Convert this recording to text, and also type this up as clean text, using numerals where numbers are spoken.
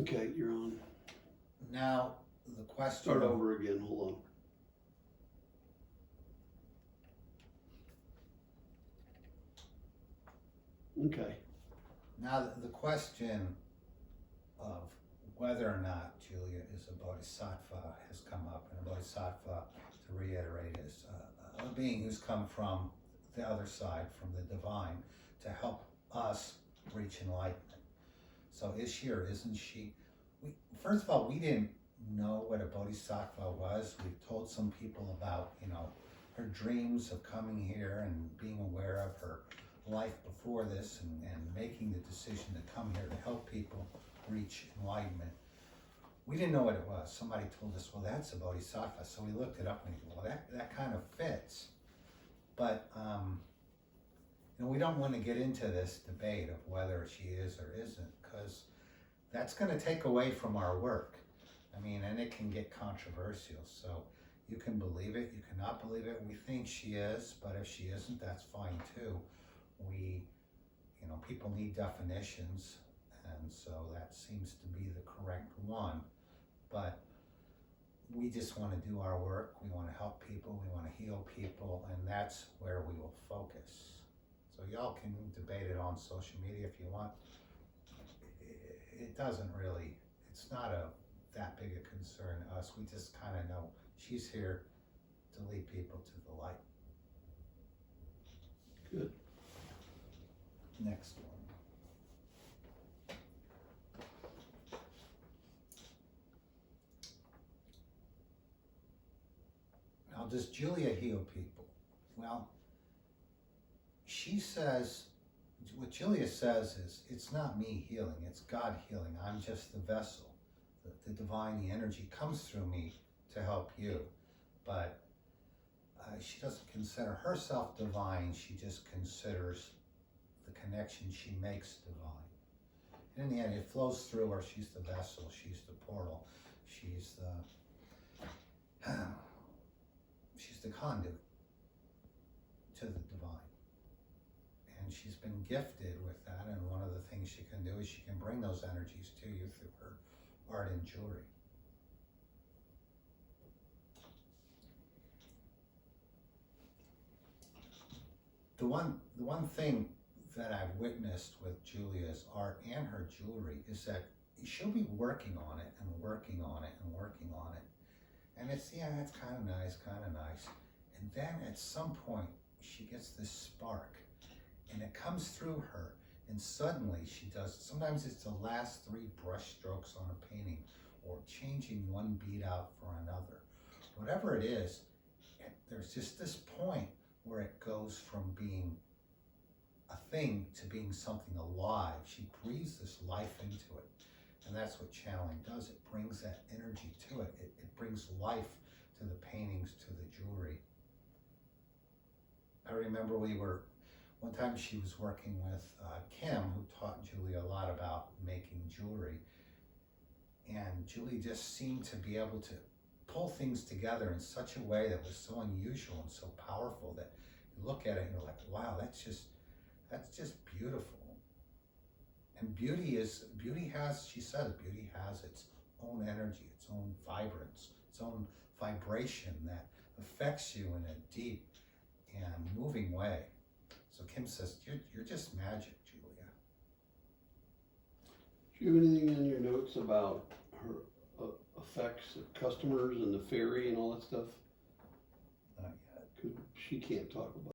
Okay, you're on. Now, the question. Start over again, hold on. Okay. Now, the question of whether or not Julia is a bodhisattva has come up. And a bodhisattva, to reiterate, is a being who's come from the other side, from the divine, to help us reach enlightenment. So is she or isn't she? First of all, we didn't know what a bodhisattva was. We've told some people about, her dreams of coming here and being aware of her life before this and making the decision to come here to help people reach enlightenment. We didn't know what it was. Somebody told us, well, that's a bodhisattva. So we looked it up and we go, well, that kind of fits. But, we don't want to get into this debate of whether she is or isn't, because that's going to take away from our work. And it can get controversial. So you can believe it, you cannot believe it. We think she is, but if she isn't, that's fine too. People need definitions, and so that seems to be the correct one. But we just want to do our work. We want to help people. We want to heal people, and that's where we will focus. So y'all can debate it on social media if you want. It doesn't really, it's not that big a concern to us. We just kind of know she's here to lead people to the light. Good. Next one. Now, does Julia heal people? Well, she says, what Julia says is, it's not me healing, it's God healing. I'm just the vessel. The divine, the energy comes through me to help you. But she doesn't consider herself divine, she just considers the connection she makes divine. And in the end, it flows through her. She's the vessel, she's the portal, she's the conduit to the divine. And she's been gifted with that, and one of the things she can do is she can bring those energies to you through her art and jewelry. The one thing that I've witnessed with Julia's art and her jewelry is that she'll be working on it and working on it and working on it. And it's kind of nice. And then at some point, she gets this spark and it comes through her. And suddenly she does, sometimes it's the last 3 brush strokes on a painting or changing one bead out for another. Whatever it is, there's just this point where it goes from being a thing to being something alive. She breathes this life into it. And that's what channeling does. It brings that energy to it. It brings life to the paintings, to the jewelry. I remember one time she was working with Kim, who taught Julia a lot about making jewelry. And Julie just seemed to be able to pull things together in such a way that was so unusual and so powerful that you look at it and you're like, wow, that's just beautiful. And beauty has, she says, beauty has its own energy, its own vibrance, its own vibration that affects you in a deep and moving way. So Kim says, you're just magic, Julia. Do you have anything in your notes about her effects of customers and the fairy and all that stuff? Not yet. Because she can't talk about